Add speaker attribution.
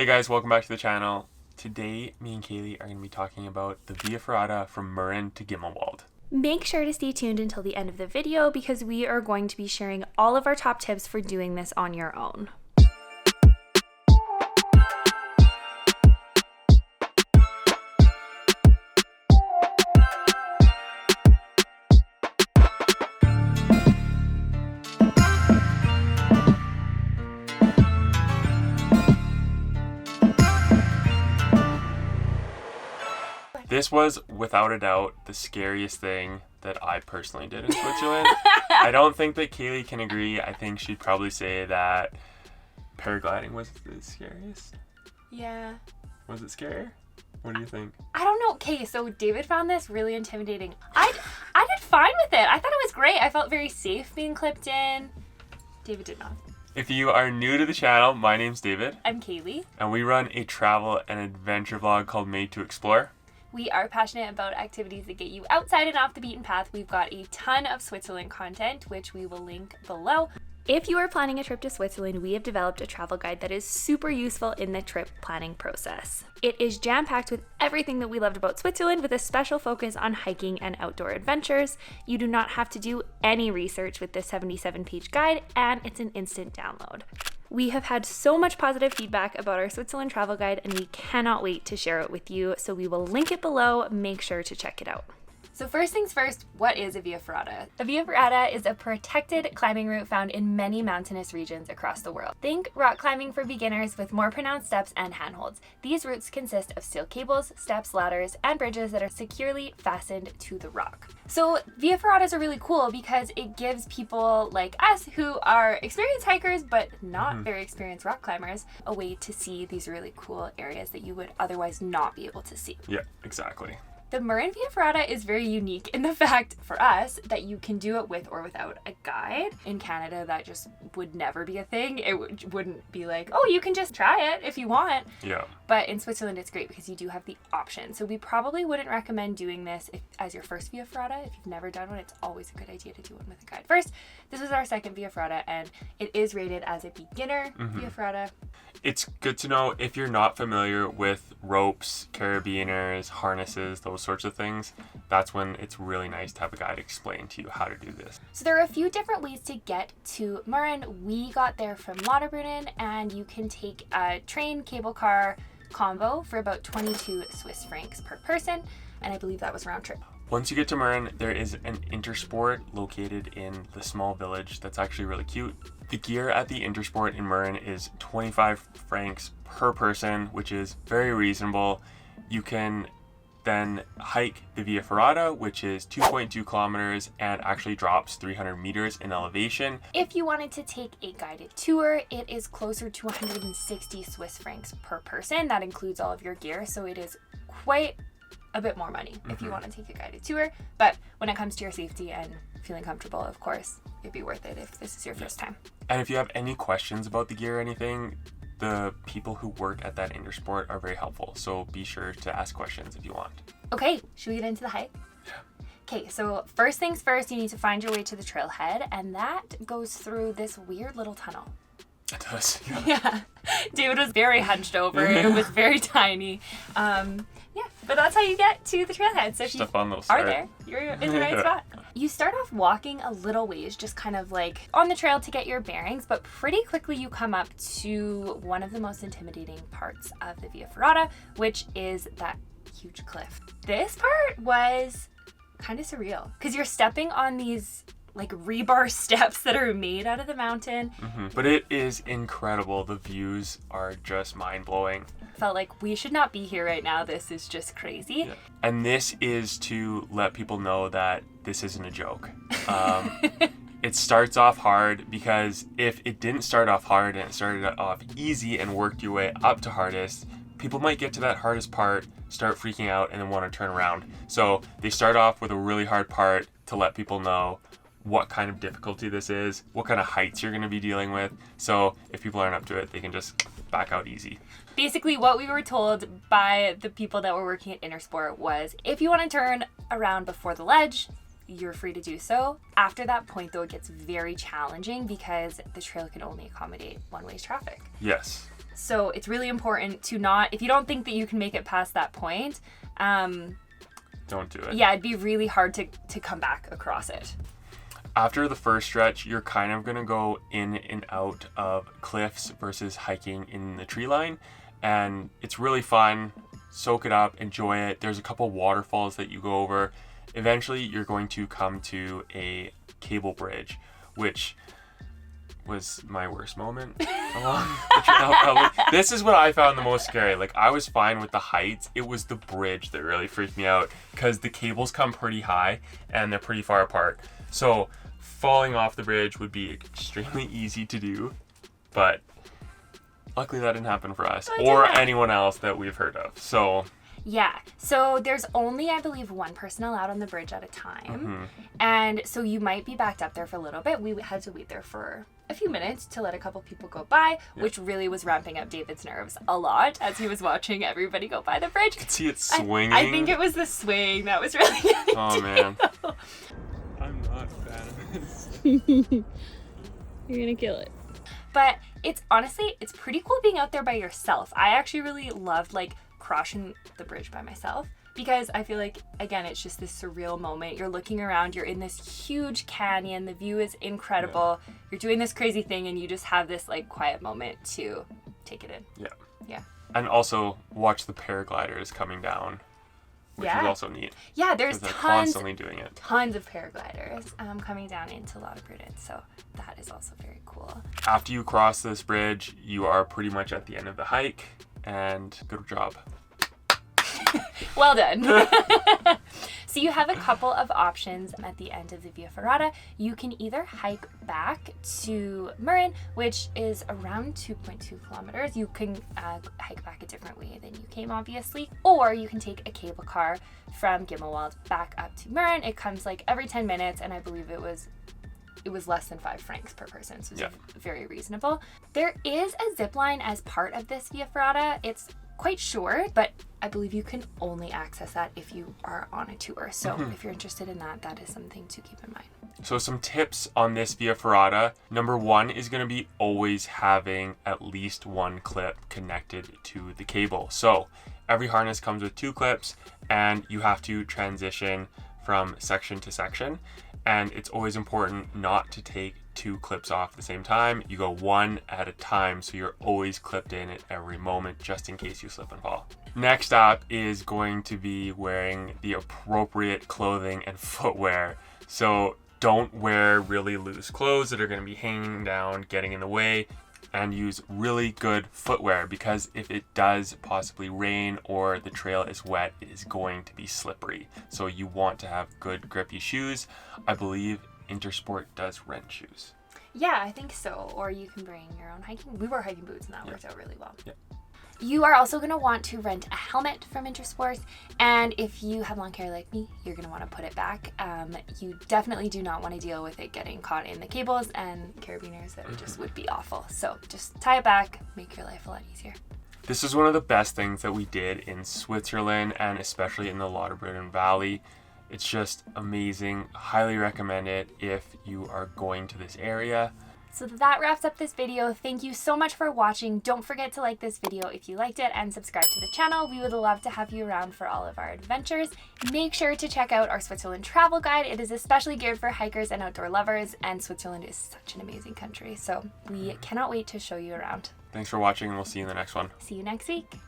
Speaker 1: Hey guys, welcome back to the channel. Today, me and Kaylee are going to be talking about the Via Ferrata from Murren to Gimmelwald.
Speaker 2: Make sure to stay tuned until the end of the video because we are going to be sharing all of our top tips for doing this on your own.
Speaker 1: This was, without a doubt, the scariest thing that I personally did in Switzerland. I don't think that Kaylee can agree. I think she'd probably say that paragliding was the scariest.
Speaker 3: Yeah.
Speaker 1: Was it scarier? What do you think?
Speaker 3: I don't know. Okay, so David found this really intimidating. I did fine with it. I thought it was great. I felt very safe being clipped in. David did not.
Speaker 1: If you are new to the channel, my name's David.
Speaker 3: I'm Kaylee.
Speaker 1: And we run a travel and adventure vlog called Made to Explore.
Speaker 3: We are passionate about activities that get you outside and off the beaten path. We've got a ton of Switzerland content, which we will link below.
Speaker 2: If you are planning a trip to Switzerland, we have developed a travel guide that is super useful in the trip planning process. It is jam-packed with everything that we loved about Switzerland with a special focus on hiking and outdoor adventures. You do not have to do any research with this 77-page guide, and it's an instant download. We have had so much positive feedback about our Switzerland travel guide, and we cannot wait to share it with you, so we will link it below. Make sure to check it out.
Speaker 3: So first things first, what is a Via Ferrata? A Via Ferrata is a protected climbing route found in many mountainous regions across the world. Think rock climbing for beginners with more pronounced steps and handholds. These routes consist of steel cables, steps, ladders, and bridges that are securely fastened to the rock. So Via Ferratas are really cool because it gives people like us who are experienced hikers but not very experienced rock climbers a way to see these really cool areas that you would otherwise not be able to see.
Speaker 1: Yeah, exactly.
Speaker 3: The Murren Via Ferrata is very unique in the fact, for us, that you can do it with or without a guide. In Canada, that just would never be a thing. It wouldn't be like, oh, you can just try it if you want.
Speaker 1: Yeah.
Speaker 3: But in Switzerland, it's great because you do have the option. So we probably wouldn't recommend doing this as your first Via Ferrata. If you've never done one, it's always a good idea to do one with a guide first. This was our second Via Ferrata, and it is rated as a beginner Via Ferrata.
Speaker 1: It's good to know if you're not familiar with ropes, carabiners, harnesses, those sorts of things. That's when it's really nice to have a guide explain to you how to do this.
Speaker 3: So there are a few different ways to get to Murren. We got there from Lauterbrunnen, and you can take a train cable car combo for about 22 Swiss francs per person, and I believe that was round trip.
Speaker 1: Once you get to Murren, there is an Intersport located in the small village that's actually really cute. The gear at the Intersport in Murren is 25 francs per person, which is very reasonable. You can then hike the Via Ferrata, which is 2.2 kilometers and actually drops 300 meters in elevation.
Speaker 3: If you wanted to take a guided tour, it is closer to 160 Swiss francs per person. That includes all of your gear, so it is quite a bit more money if you want to take a guided tour. But when it comes to your safety and feeling comfortable, of course, it'd be worth it if this is your first time.
Speaker 1: And if you have any questions about the gear or anything, the people who work at that Intersport are very helpful. So be sure to ask questions if you want.
Speaker 3: Okay, should we get into the hike?
Speaker 1: Yeah.
Speaker 3: Okay, so first things first, you need to find your way to the trailhead, and that goes through this weird little tunnel.
Speaker 1: It does. Yeah.
Speaker 3: Yeah. David was very hunched over. It was very tiny. Yeah, but that's how you get to the trailhead. So if you are there, you're in the right spot. You start off walking a little ways, just kind of like on the trail to get your bearings, but pretty quickly you come up to one of the most intimidating parts of the Via Ferrata, which is that huge cliff. This part was kind of surreal because you're stepping on these like rebar steps that are made out of the mountain.
Speaker 1: But it is incredible. The views are just mind-blowing.
Speaker 3: Felt like we should not be here right now. This is just crazy.
Speaker 1: Yeah. And this is to let people know that this isn't a joke. It starts off hard because if it didn't start off hard and it started off easy and worked your way up to hardest, people might get to that hardest part, start freaking out, and then want to turn around. So they start off with a really hard part to let people know what kind of difficulty this is, what kind of heights you're going to be dealing with. So if people aren't up to it, they can just back out easy.
Speaker 3: Basically, what we were told by the people that were working at Intersport was if you want to turn around before the ledge, you're free to do so. After that point, though, it gets very challenging because the trail can only accommodate one-way traffic.
Speaker 1: Yes.
Speaker 3: So it's really important to not, if you don't think that you can make it past that point,
Speaker 1: don't do it.
Speaker 3: Yeah, it'd be really hard to come back across it.
Speaker 1: After the first stretch, you're kind of going to go in and out of cliffs versus hiking in the tree line. And it's really fun. Soak it up, enjoy it. There's a couple waterfalls that you go over. Eventually, you're going to come to a cable bridge, which was my worst moment along the trail, probably. This is what I found the most scary. Like, I was fine with the heights. It was the bridge that really freaked me out because the cables come pretty high and they're pretty far apart. So falling off the bridge would be extremely easy to do, but luckily that didn't happen for us or anyone else that we've heard of. So
Speaker 3: yeah, so there's only, I believe, one person allowed on the bridge at a time. And so you might be backed up there for a little bit. We had to wait there for a few minutes to let a couple people go by, which really was ramping up David's nerves a lot as he was watching everybody go by the bridge.
Speaker 1: You could see it swinging.
Speaker 3: I think it was the swing that was really getting
Speaker 1: Oh, man. I'm not a fan of this.
Speaker 2: You're gonna kill it.
Speaker 3: But it's honestly, it's pretty cool being out there by yourself. I actually really loved like crossing the bridge by myself because I feel like, again, it's just this surreal moment. You're looking around, you're in this huge canyon, the view is incredible. You're doing this crazy thing and you just have this like quiet moment to take it in. Yeah.
Speaker 1: And also watch the paragliders coming down, which is also neat.
Speaker 3: Yeah, there's
Speaker 1: they're constantly doing it.
Speaker 3: Tons of paragliders coming down into Lauterbrunnen, so that is also very cool.
Speaker 1: After you cross this bridge, you are pretty much at the end of the hike, and good job.
Speaker 3: Well done. So you have a couple of options at the end of the Via Ferrata. You can either hike back to Murren, which is around 2.2 kilometers. You can hike back a different way than you came, obviously, or you can take a cable car from Gimmelwald back up to Murren. It comes like every 10 minutes, and I believe it was less than 5 francs per person, so it's very reasonable. There is a zip line as part of this Via Ferrata. It's quite short, but I believe you can only access that if you are on a tour. So if you're interested in that, that is something to keep in mind.
Speaker 1: So some tips on this Via Ferrata. Number 1 is going to be always having at least one clip connected to the cable. So every harness comes with 2 clips and you have to transition from section to section. And it's always important not to take 2 clips off at the same time. You go one at a time, so you're always clipped in at every moment, just in case you slip and fall. Next up is going to be wearing the appropriate clothing and footwear. So don't wear really loose clothes that are going to be hanging down, getting in the way, and use really good footwear, because if it does possibly rain or the trail is wet, it is going to be slippery. So you want to have good grippy shoes. I believe Intersport does rent shoes.
Speaker 3: Yeah, I think so. Or you can bring your own hiking. We wore hiking boots and that worked out really well.
Speaker 1: Yeah.
Speaker 3: You are also going to want to rent a helmet from Intersport, and if you have long hair like me, you're going to want to put it back. You definitely do not want to deal with it getting caught in the cables and carabiners. That just would be awful. So just tie it back, make your life a lot easier.
Speaker 1: This is one of the best things that we did in Switzerland, and especially in the Lauterbrunnen Valley. It's just amazing. Highly recommend it if you are going to this area.
Speaker 3: So that wraps up this video. Thank you so much for watching. Don't forget to like this video if you liked it and subscribe to the channel. We would love to have you around for all of our adventures. Make sure to check out our Switzerland Travel Guide. It is especially geared for hikers and outdoor lovers, and Switzerland is such an amazing country. So we cannot wait to show you around.
Speaker 1: Thanks for watching, and we'll see you in the next one.
Speaker 3: See you next week.